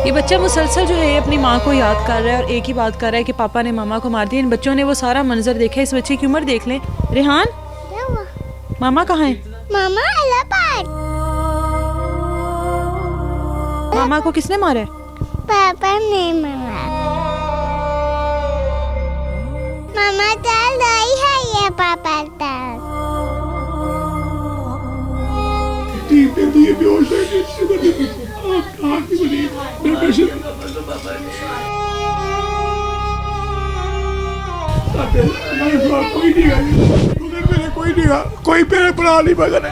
ये बच्चा मुसलसल जो है अपनी माँ को याद कर रहा है और एक ही बात कर रहा है कि पापा ने मामा को मार दिया। इन बच्चों ने वो सारा मंजर देखा है। इस बच्चे की उम्र देख लें। रेहान, मामा कहाँ है? मामा इलाहाबाद। मामा को किसने मारा है? पापा ने मारा। मामा चल रही है ये पापा तक। कोई मेरे भरा नहीं बगन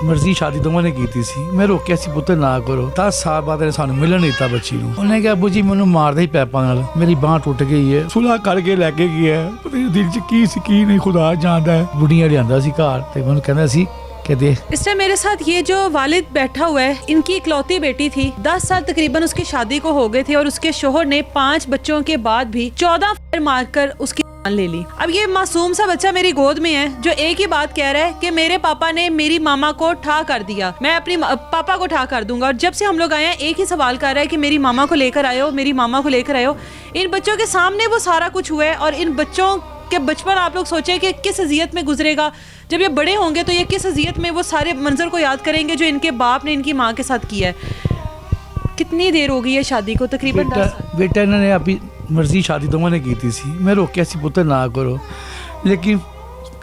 मर्जी शादी दोवां ने की सी। मैं रोकिया सी पुत्तर ना करो। 10 साल बाद सानू मिलन नहीं दिता बच्ची नूं। उन्हें कहा अबू जी मैनू मारदा ही पैपा नाल, मेरी बांह टुट गई है। सुलह करके लैके गया है। पता नहीं दिल च की सी की नहीं खुदा जानदा है। बुढ़ियां लियांदा सी घर ते मैनू कहंदा सी कि दे। इस टाइम मेरे साथ ये जो वालिद बैठा हुआ है, इनकी इकलौती बेटी थी। 10 साल तकरीबन उसकी शादी को हो गए थे और उसके शोहर ने 5 बच्चों के बाद भी 14 फायर मारकर उसकी जान ले ली। अब ये मासूम सा बच्चा मेरी गोद में है जो एक ही बात कह रहा है कि मेरे पापा ने मेरी मामा को ठा कर दिया, मैं अपनी पापा को ठा कर दूंगा। और जब से हम लोग आए हैं एक ही सवाल कर रहा है कि मेरी मामा को लेकर आयो, मेरी मामा को लेकर आयो। इन बच्चों के सामने वो सारा कुछ हुआ है और इन बच्चों के बचपन आप लोग सोचे कि किस अजियत में गुजरेगा। जब ये बड़े होंगे तो ये किस अजियत में वो सारे मंजर को याद करेंगे जो इनके बाप ने इनकी माँ के साथ किया है। कितनी देर हो गई है शादी को? तकरीबन 10 साल। बेटा इन्होंने अपनी मर्जी शादी दोवां ने की सी। मैं रोकिया सी पुत्तर ना करो, लेकिन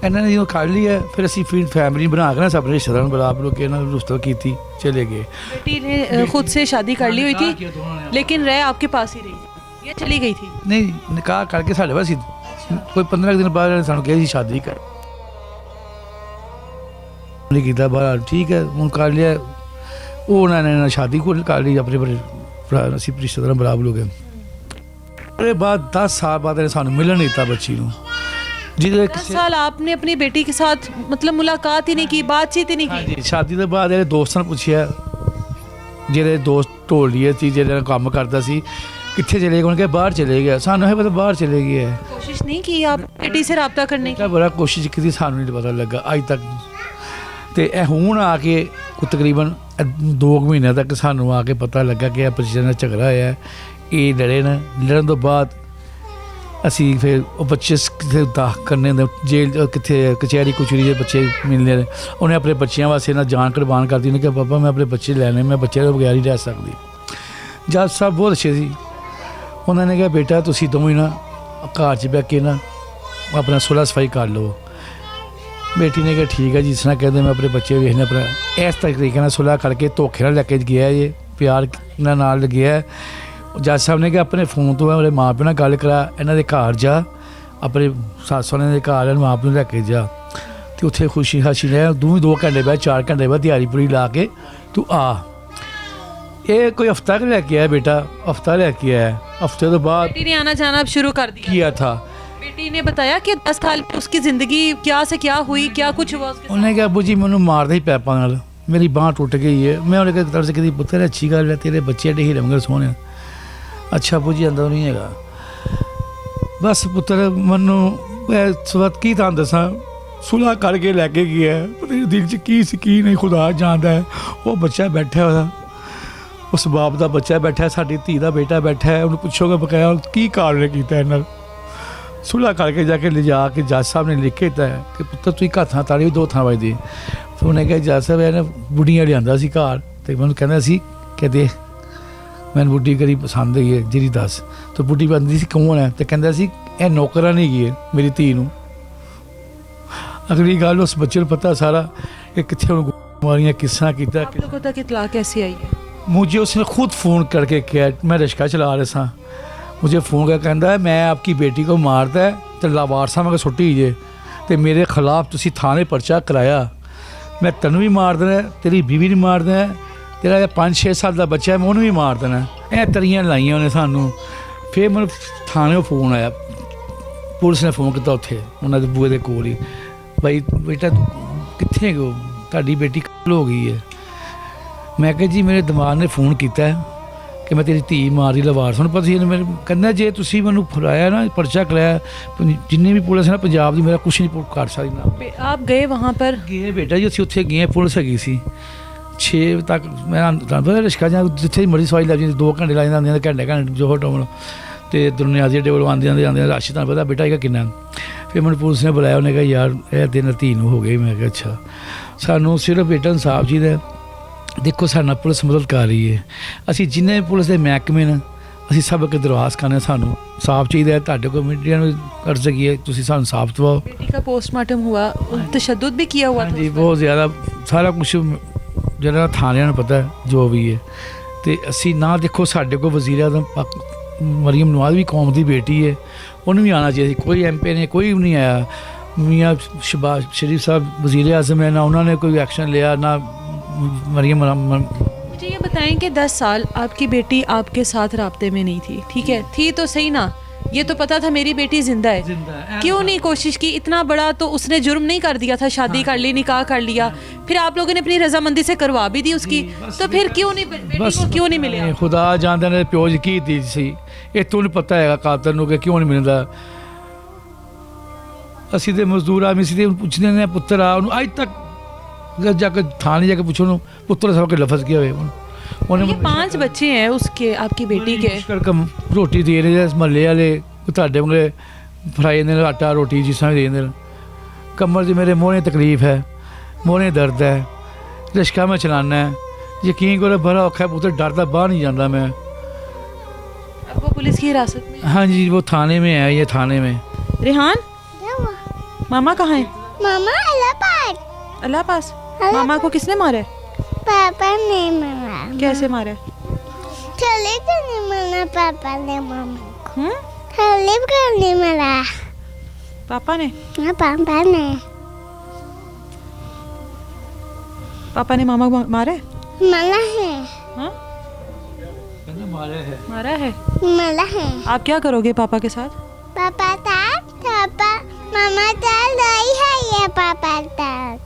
इन्होंने जो कर लिया फिर असी फिर फैमिली बना के ना सब रिश्तेदार बुला बुला के ना रुश्ता की चले गए। बेटी ने खुद से शादी कर ली हुई थी लेकिन रह आपके पास ही रही, ये चली गई थी? नहीं, निकाह करके साढ़े पास कोई 15 दिन बाद सानू कहा सी शादी कर किया। बाहर ठीक है हूँ कर लिया। वो उन्होंने शादी को कर ली अपने असी रिश्तेदार बुला बुला के। उसके बाद 10 साल बाद सानू मिलन नहीं दिता बच्ची नूं। 10 साल आपने अपनी बेटी के साथ मतलब मुलाकात ही नहीं की, बातचीत ही नहीं की? जी, शादी के बाद दोस्तों ने पूछा, जेरे दोस्त ढोलिए थी जेरे काम करता सी कितने चले गए, उन्होंने बाहर चले गया। सानू है पता बाहर चले गए। कोशिश नहीं की आप बेटी से रब्ता करने की? बड़ा कोशिश की, सानू नहीं पता लगा अज तक। तो हुण आके तकरीबन 2 महीने तक सानू आके पता लगा कि बच्चे नाल झगड़ा होया, ये लड़े न। लड़न तो बाद असी फिर बच्चे कितने दाख करने जेल कितने कचहरी कुचहरी के बच्चे मिलने। उन्हें अपने बच्चों वास्ते ना जान कुर्बान कर दी। उन्हें कहा पापा मैं अपने बच्चे लैने, मैं बच्चे के बगैर ही रह सकती। जज साहब बहुत अच्छे सी। उन्होंने कहा बेटा तुसी दोवें ना घर च बह के ना अपना सुलह सफाई कर लो। बेटी ने कहा ठीक है जिस तरह कहते मैं अपने बच्चे वेखने अपना इस तरीके ना सुलह करके धोखे ना लैके गया, ये प्यार नाल गया है। जज साहब ने कहा अपने फोन तो मेरे माँ प्यो नाल गल करा, इन्हों के घर जा, अपने सस सौहरे के घर माँ प्यो लैके जा, तो उत्थे खुशी खाशी ले 2 घंटे बाद 4 घंटे बाद दिहाड़ी पूरी ला के तू आ। ये कोई हफ्ता के लैके आया बेटा, हफ्ता लैके आया। हफ्ते तो बाद बेटी ने आना जाना अब शुरू कर दिया किया था। बेटी ने बताया कि 10 साल में उसकी जिंदगी क्या से क्या हुई, क्या कुछ हुआ उसके साथ? उन्हें कहा अबू जी मैनू मारदा ही पैपा नाल, मेरी बांह टुट गई है। मैं उन्हें तरफ से कहती पुत्तर अच्छी गल है, तेरे बच्चे एडे हीरे मंगल सोहने। अच्छा अबू जी अंदर नहीं है। बस पुत्तर मैनू सवत की तुहानू दसां सुलह करके लैके गया है। पता नहीं दिल च की सी की नहीं खुदा जानदा है। वो बच्चा बैठा होया, उस बाप का बच्चा बैठा है, साडी धी का बेटा बैठा है। उन्हें पुछोगे बकाया की कारण किया इन्होंने सुलह करके जाके ले जा के जज साहब ने लिखे दिता है कि पुत्तर तुम हथा ताली भी 2 थां बजदी। फिर उन्हें कहा जज साहब इन्हें बुढ़ियां लियांदा सी घर, तो मैं कहना सी कि दे मैंने बुढ़ी करी पसंद है जी दस। तो बुढ़ी बंदी सी कौन है, तो कहता सी यह नौकरा नहीं गई मेरी धी नूं। अगली गल उस बच्चे को पता सारा कि कितने मारियाँ किस तरह किया। आप लोगों तक इत्तला कैसी आई है? मुझे उसने खुद फ़ोन करके किया, मैं रिक्शा चला रहा था, मुझे फ़ोन कर कहता है मैं आपकी बेटी को मारता है तो लावारसा मैं सुट्टी जे, तो मेरे खिलाफ तुसी थाने परचा कराया, मैं तेन भी मार देना, तेरी बीवी नहीं मार देना, तेरा 5-6 साल का बच्चा है मैं उन्होंने भी मार देना। यह तरियां लाइया उन्हें सानू। फिर मैं थाने फोन आया, पुलिस ने फोन किया उत्थे उन्होंने बूए के कोल ही, भाई बेटा कितने गो ताड़ी बेटी कल हो गई है। मैं कहा जी मेरे दिमाग ने फोन किया कि मैं तेरी धी मारी लवारस। हूँ पता मेरे कहना जे तुसी मैनू फराया ना परचा कराया जिन्नी भी पुलिस है ना पंजाब की मेरा कुछ नहीं कर सकती ना। आप गए वहाँ पर? गए बेटा जी, असीं उत्थे गए, पुलिस हैगी सी, 6 ਤੱਕ ਮੈਂ ਤੁਹਾਨੂੰ ਪਤਾ ਰਿਸ਼ਕਾ ਜਾਂ ਜਿੱਥੇ ਮਰਜ਼ੀ ਸਵਾਈ ਲੱਗ ਜਾਂਦੀ 2 ਘੰਟੇ ਲੱਗ ਜਾਂਦੇ ਨੇ ਘੰਟੇ ਜੋ ਟੋਮਲ ਤੇ ਦੁਨੀਆ ਦੇ ਟੇਬਲ ਆਉਂਦੇ ਰਸ਼ ਤੁਹਾਨੂੰ ਪਤਾ ਬੇਟਾ ਹੈਗਾ ਕਿੰਨਾ। ਫਿਰ ਮੈਨੂੰ ਪੁਲਿਸ ਨੇ ਬੁਲਾਇਆ, ਉਹਨੇ ਕਿਹਾ ਯਾਰ ਇਹ ਦਿਨ ਧੀ ਨੂੰ ਹੋ ਗਏ। ਮੈਂ ਕਿਹਾ ਅੱਛਾ, ਸਾਨੂੰ ਸਿਰਫ ਬੇਟਾ ਇਨਸਾਫ ਚਾਹੀਦਾ। ਦੇਖੋ ਸਾਡੇ ਨਾਲ ਪੁਲਿਸ ਮਦਦ ਕਰ ਰਹੀ ਹੈ, ਅਸੀਂ ਜਿੰਨੇ ਪੁਲਿਸ ਦੇ ਮਹਿਕਮੇ ਨੇ ਅਸੀਂ ਸਭ ਅੱਗੇ ਦਰਖਾਸਤ ਕਰਨੇ, ਸਾਨੂੰ ਸਾਫ਼ ਚਾਹੀਦਾ ਹੈ। ਤੁਹਾਡੇ ਕੋਲ ਮੀਡੀਆ ਨੂੰ ਕਰ ਸਕੀਏ, ਤੁਸੀਂ ਸਾਨੂੰ ਸਾਫ਼ ਦਵਾਓ। बेटी का पोस्टमार्टम हुआ, तशद्दुद भी किया हुआ था ਹਾਂਜੀ उस पर। ਬਹੁਤ ਜ਼ਿਆਦਾ ਸਾਰਾ ਕੁਝ ਜਿਹੜਾ ਥਾਣਿਆਂ ਨੂੰ ਪਤਾ ਹੈ ਜੋ ਵੀ ਹੈ। ਤੇ ਅਸੀਂ ਨਾ ਦੇਖੋ ਸਾਡੇ ਕੋਲ ਵਜ਼ੀਰ ਆਜ਼ਮ ਮਰੀਮ ਨਵਾਜ਼ ਵੀ ਕੌਮ ਦੀ ਬੇਟੀ ਹੈ, ਉਹਨੂੰ ਵੀ ਆਉਣਾ ਚਾਹੀਦਾ ਸੀ। ਕੋਈ MP ਨੇ ਕੋਈ ਵੀ ਨਹੀਂ ਆਇਆ। ਮੀਆਂ ਸ਼ਬਾਜ਼ शरीफ साहब वज़ीर आज़म है, ना उन्होंने कोई एक्शन लिया, ना मरियम। मुझे ये बताएं कि 10 साल आपकी बेटी आपके साथ राब्ते में नहीं थी, ठीक है, थी तो सही ना, ये तो पता था मेरी बेटी जिंदा है, क्यों नहीं कोशिश की? इतना बड़ा तो उसने जुर्म नहीं कर दिया था, शादी कर ली, निकाह कर लिया, फिर आप लोगों ने अपनी रजामंदी से करवा भी दी उसकी, तो फिर क्यों नहीं बेटी को क्यों नहीं मिले? खुदा जानते ने प्यो की दी सी, ये तू नहीं पता है कातर नूं कि क्यों नहीं मिलता। ਅਸੀਂ ਤੇ ਮਜ਼ਦੂਰ ਆਦਮੀ ਸੀ ਤੇ ਪੁੱਛਦੇ ਨੇ ਪੁੱਤਰ ਆ ਉਹਨੂੰ ਅੱਜ तक ਜਾ ਕੇ ਥਾਣੇ ਜਾ ਕੇ ਪੁੱਛੋ ਉਹਨੂੰ ਪੁੱਤਰ ਸਭ ਕੇ ਲਫ਼ਜ਼ ਕੀ ਹੋਏ ਉਹਨੇ। ये 5 बच्चे हैं उसके, आपकी बेटी के। ਮੁਸ਼ਕਲ ਰੋਟੀ ਦੇ ਰਹੇ ਆ ਮਹੱਲੇ ਵਾਲੇ, ਤੁਹਾਡੇ ਵਾਂਗੇ ਫਰਾਈ ਨੇ ਆਟਾ ਰੋਟੀ ਜਿਸ ਤਰ੍ਹਾਂ ਦੇ ਦਿੰਦੇ। ਕਮਰ 'ਚ ਮੇਰੇ ਮੋਹਣੇ ਤਕਲੀਫ ਹੈ, ਮੋਹਣੇ ਦਰਦ ਹੈ, ਰਿਸ਼ਕਾ ਮੈਂ ਚਲਾਨਾ ਹੈ, ਯਕੀਨ ਕਰੋ ਬੜਾ ਔਖਾ ਹੈ ਪੁੱਤਰ, ਡਰਦਾ बाहर नहीं जाता मैं। अब वो पुलिस की हिरासत में? हाँ जी वो थाने में है, ये थाने में। रेहान मामा कहाँ है? मामा इलाहाबाद। अल्लाह पास। अल्लाह मामा को किसने मारा है? पापा ने मारा। कैसे मारा है? थले करने मारा पापा ने मामा को। थले करने मारा पापा ने? हाँ पापा ने। पापा ने मामा को मारा है? मारा है। हाँ मारा है। मारा है। आप क्या करोगे पापा के साथ? पापा था पापा मामा चल रही है ये पापा तक।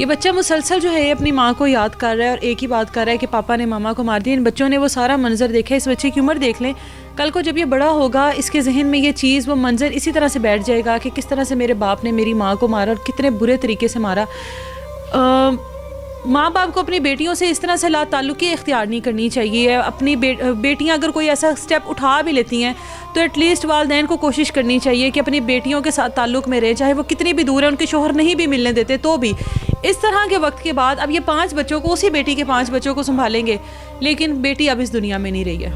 ये बच्चा मुसलसल जो है अपनी माँ को याद कर रहा है और एक ही बात कर रहा है कि पापा ने मामा को मार दिया। इन बच्चों ने वो सारा मंजर देखा है। इस बच्चे की उम्र देख लें, कल को जब ये बड़ा होगा इसके जहन में ये चीज़, वो मंजर इसी तरह से बैठ जाएगा कि किस तरह से मेरे बाप ने मेरी माँ को मारा और कितने बुरे तरीके से मारा। माँ बाप को अपनी बेटियों से इस तरह से ला ताल्लुकी इख्तियार नहीं करनी चाहिए। अपनी बेटियाँ अगर कोई ऐसा स्टेप उठा भी लेती हैं तो एटलीस्ट वालदैन को कोशिश करनी चाहिए कि अपनी बेटियों के साथ ताल्लुक़ में रहे, चाहे वो कितनी भी दूर है, उनके शोहर नहीं भी मिलने देते तो भी। इस तरह के वक्त के बाद अब ये 5 बच्चों को, उसी बेटी के 5 बच्चों को संभालेंगे, लेकिन बेटी अब इस दुनिया में नहीं रही है।